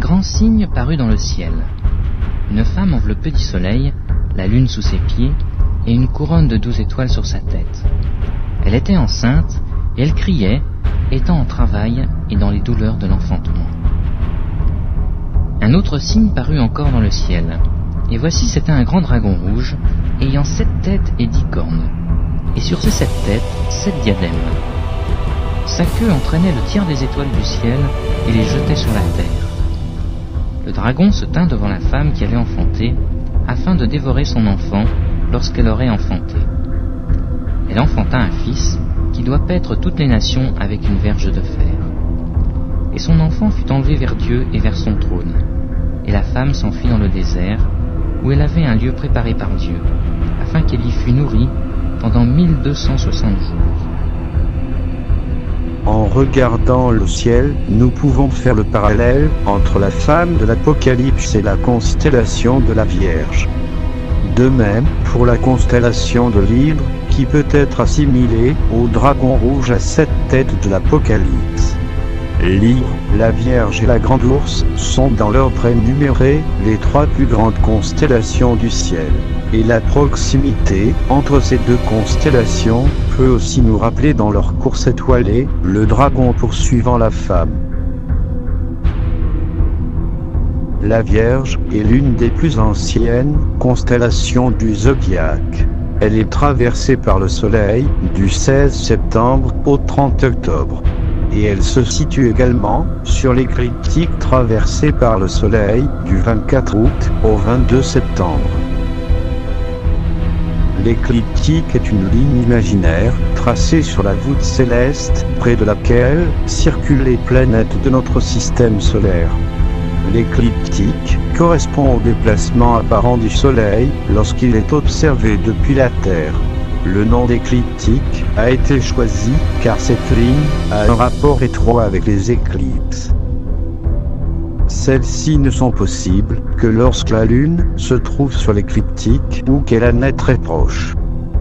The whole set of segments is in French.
grand signe parut dans le ciel. Une femme enveloppée du soleil, la lune sous ses pieds, et une couronne de 12 étoiles sur sa tête. Elle était enceinte, et elle criait, étant en travail et dans les douleurs de l'enfantement. Un autre signe parut encore dans le ciel, et voici c'était un grand dragon rouge, ayant 7 têtes et 10 cornes, et sur ces 7 têtes, 7 diadèmes. Sa queue entraînait le tiers des étoiles du ciel et les jetait sur la terre. Le dragon se tint devant la femme qui allait enfanter, afin de dévorer son enfant lorsqu'elle aurait enfanté. Elle enfanta un fils, qui doit paître toutes les nations avec une verge de fer. Et son enfant fut enlevé vers Dieu et vers son trône. Et la femme s'enfuit dans le désert, où elle avait un lieu préparé par Dieu, afin qu'elle y fût nourrie pendant 1260 jours. En regardant le ciel, nous pouvons faire le parallèle entre la femme de l'Apocalypse et la constellation de la Vierge. De même, pour la constellation de l'Hydre, qui peut être assimilée au dragon rouge à 7 têtes de l'Apocalypse. L'Hydre, la Vierge et la Grande Ourse sont dans l'ordre énuméré les 3 plus grandes constellations du ciel. Et la proximité entre ces 2 constellations peut aussi nous rappeler dans leur course étoilée, le dragon poursuivant la femme. La Vierge est l'une des plus anciennes constellations du zodiaque. Elle est traversée par le Soleil du 16 septembre au 30 octobre. Et elle se situe également sur l'écliptique traversée par le Soleil du 24 août au 22 septembre. L'écliptique est une ligne imaginaire tracée sur la voûte céleste près de laquelle circulent les planètes de notre système solaire. L'écliptique correspond au déplacement apparent du Soleil lorsqu'il est observé depuis la Terre. Le nom d'écliptique a été choisi car cette ligne a un rapport étroit avec les éclipses. Celles-ci ne sont possibles que lorsque la Lune se trouve sur l'écliptique ou qu'elle en est très proche.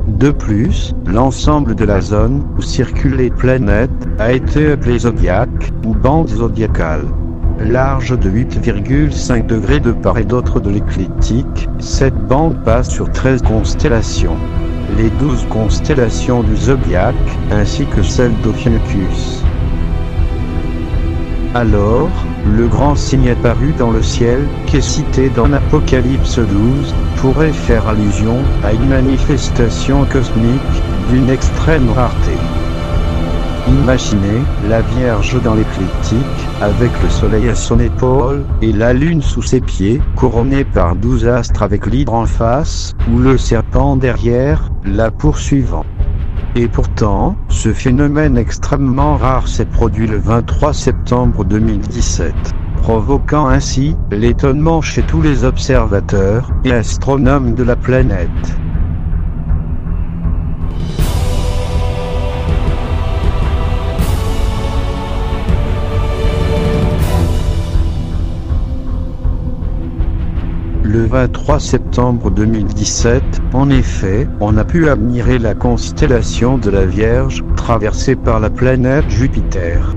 De plus, l'ensemble de la zone où circulent les planètes a été appelé zodiaque ou bande zodiacale. Large de 8,5 degrés de part et d'autre de l'écliptique, cette bande passe sur 13 constellations. Les 12 constellations du zodiaque, ainsi que celle d'Ophiuchus. Alors, le grand signe apparu dans le ciel, qui est cité dans l'Apocalypse 12, pourrait faire allusion à une manifestation cosmique d'une extrême rareté. Imaginez la Vierge dans l'écliptique, avec le soleil à son épaule, et la lune sous ses pieds, couronnée par 12 astres avec l'hydre en face, ou le serpent derrière, la poursuivant. Et pourtant, ce phénomène extrêmement rare s'est produit le 23 septembre 2017, provoquant ainsi l'étonnement chez tous les observateurs et astronomes de la planète. Le 23 septembre 2017, en effet, on a pu admirer la constellation de la Vierge, traversée par la planète Jupiter.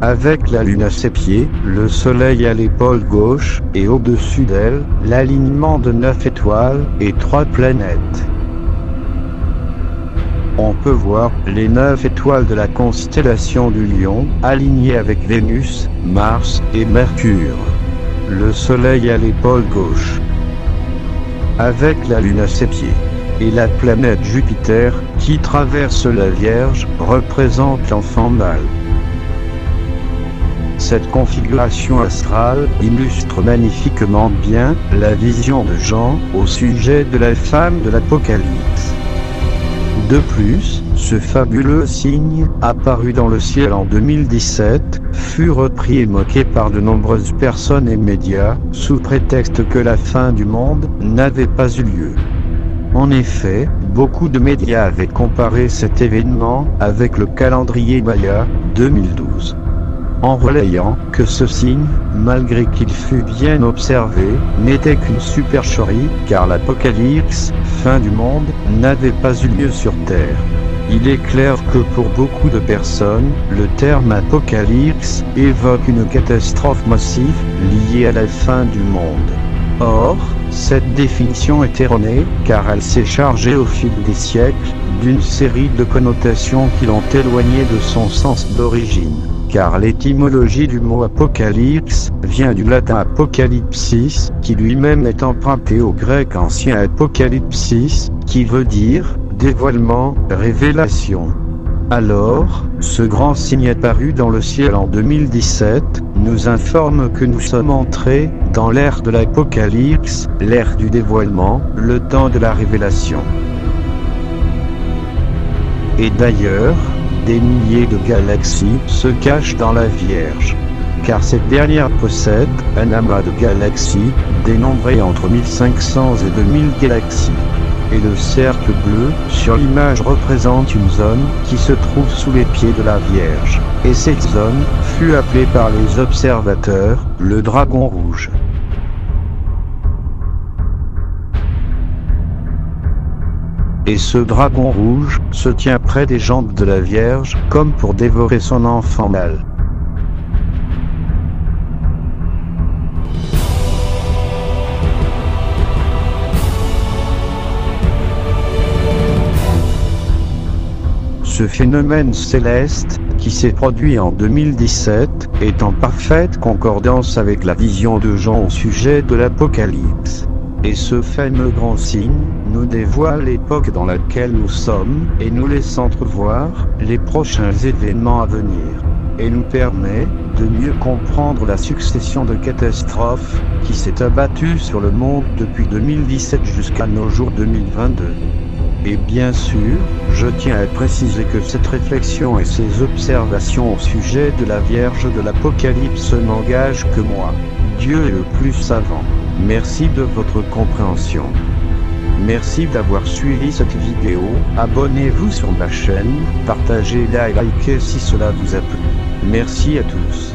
Avec la Lune à ses pieds, le Soleil à l'épaule gauche, et au-dessus d'elle, l'alignement de 9 étoiles et 3 planètes. On peut voir les 9 étoiles de la constellation du Lion, alignées avec Vénus, Mars et Mercure. Le Soleil à l'épaule gauche, avec la Lune à ses pieds, et la planète Jupiter, qui traverse la Vierge, représente l'enfant mâle. Cette configuration astrale illustre magnifiquement bien la vision de Jean au sujet de la femme de l'Apocalypse. De plus, ce fabuleux signe, apparu dans le ciel en 2017, fut repris et moqué par de nombreuses personnes et médias, sous prétexte que la fin du monde n'avait pas eu lieu. En effet, beaucoup de médias avaient comparé cet événement avec le calendrier Maya 2012. En relayant que ce signe, malgré qu'il fût bien observé, n'était qu'une supercherie, car l'apocalypse, fin du monde, n'avait pas eu lieu sur Terre. Il est clair que pour beaucoup de personnes, le terme apocalypse évoque une catastrophe massive liée à la fin du monde. Or, cette définition est erronée, car elle s'est chargée au fil des siècles d'une série de connotations qui l'ont éloignée de son sens d'origine. Car l'étymologie du mot apocalypse vient du latin apocalypsis, qui lui-même est emprunté au grec ancien apocalypsis, qui veut dire dévoilement, révélation. Alors, ce grand signe apparu dans le ciel en 2017 nous informe que nous sommes entrés dans l'ère de l'apocalypse, l'ère du dévoilement, le temps de la révélation. Et d'ailleurs, des milliers de galaxies se cachent dans la Vierge, car cette dernière possède un amas de galaxies, dénombré entre 1500 et 2000 galaxies. Et le cercle bleu sur l'image représente une zone qui se trouve sous les pieds de la Vierge. Et cette zone fut appelée par les observateurs le dragon rouge. Et ce dragon rouge se tient près des jambes de la Vierge comme pour dévorer son enfant mâle. Ce phénomène céleste, qui s'est produit en 2017, est en parfaite concordance avec la vision de Jean au sujet de l'Apocalypse. Et ce fameux grand signe nous dévoile l'époque dans laquelle nous sommes et nous laisse entrevoir les prochains événements à venir. Et nous permet de mieux comprendre la succession de catastrophes qui s'est abattue sur le monde depuis 2017 jusqu'à nos jours 2022. Et bien sûr, je tiens à préciser que cette réflexion et ces observations au sujet de la Vierge de l'Apocalypse n'engagent que moi. Dieu est le plus savant. Merci de votre compréhension. Merci d'avoir suivi cette vidéo. Abonnez-vous sur ma chaîne, partagez-la et likez si cela vous a plu. Merci à tous.